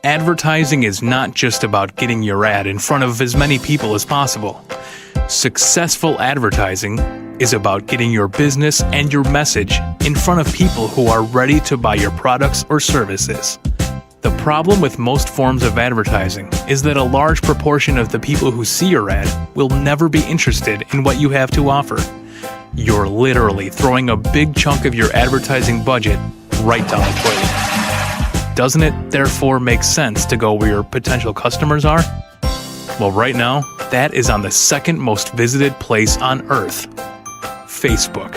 Advertising is not just about getting your ad in front of as many people as possible. Successful advertising is about getting your business and your message in front of people who are ready to buy your products or services. The problem with most forms of advertising is that a large proportion of the people who see your ad will never be interested in what you have to offer. You're literally throwing a big chunk of your advertising budget right down the toilet. Doesn't it therefore make sense to go where your potential customers are? Well, right now, that is on the second most visited place on Earth, Facebook.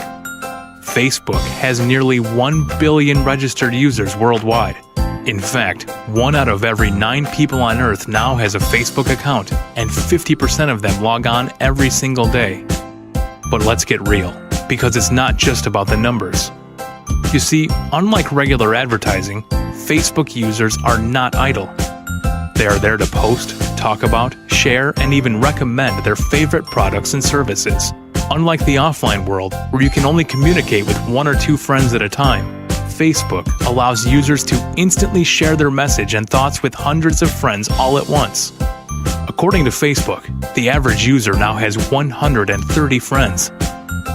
Facebook has nearly 1 billion registered users worldwide. In fact, 1 out of every 9 people on Earth now has a Facebook account, and 50% of them log on every single day. But let's get real, because it's not just about the numbers. You see, unlike regular advertising, Facebook users are not idle. They are there to post, talk about, share, and even recommend their favorite products and services. Unlike the offline world, where you can only communicate with 1 or 2 friends at a time, Facebook allows users to instantly share their message and thoughts with hundreds of friends all at once. According to Facebook, the average user now has 130 friends.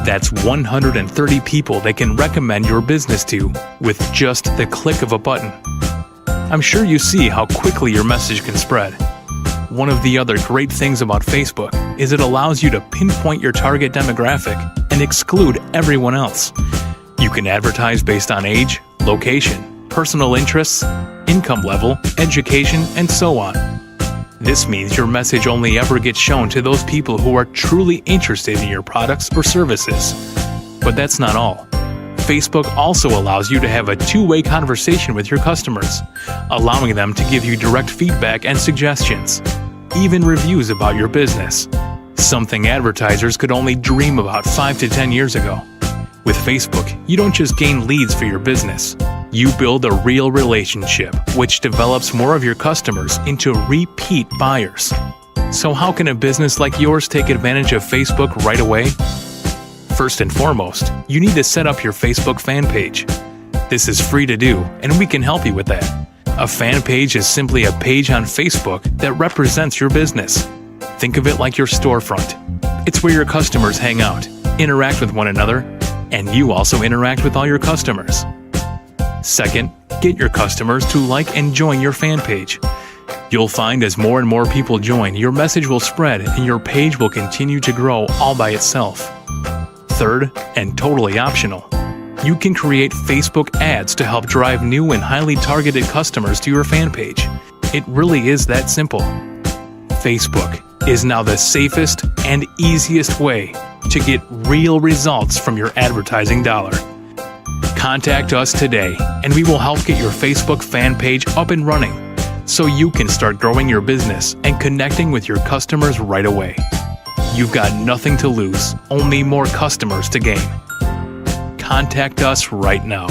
That's 130 people they can recommend your business to with just the click of a button. I'm sure you see how quickly your message can spread. One of the other great things about Facebook is it allows you to pinpoint your target demographic and exclude everyone else. You can advertise based on age, location, personal interests, income level, education, and so on. This means your message only ever gets shown to those people who are truly interested in your products or services. But that's not all. Facebook also allows you to have a two-way conversation with your customers, allowing them to give you direct feedback and suggestions, even reviews about your business, something advertisers could only dream about 5 to 10 years ago. With Facebook, you don't just gain leads for your business. You build a real relationship, which develops more of your customers into repeat buyers. So how can a business like yours take advantage of Facebook right away? First and foremost, you need to set up your Facebook fan page. This is free to do, and we can help you with that. A fan page is simply a page on Facebook that represents your business. Think of it like your storefront. It's where your customers hang out, interact with one another, and you also interact with all your customers. Second, get your customers to like and join your fan page. You'll find as more and more people join, your message will spread and your page will continue to grow all by itself. Third, and totally optional, you can create Facebook ads to help drive new and highly targeted customers to your fan page. It really is that simple. Facebook is now the safest and easiest way to get real results from your advertising dollar. Contact us today and we will help get your Facebook fan page up and running so you can start growing your business and connecting with your customers right away. You've got nothing to lose, only more customers to gain. Contact us right now.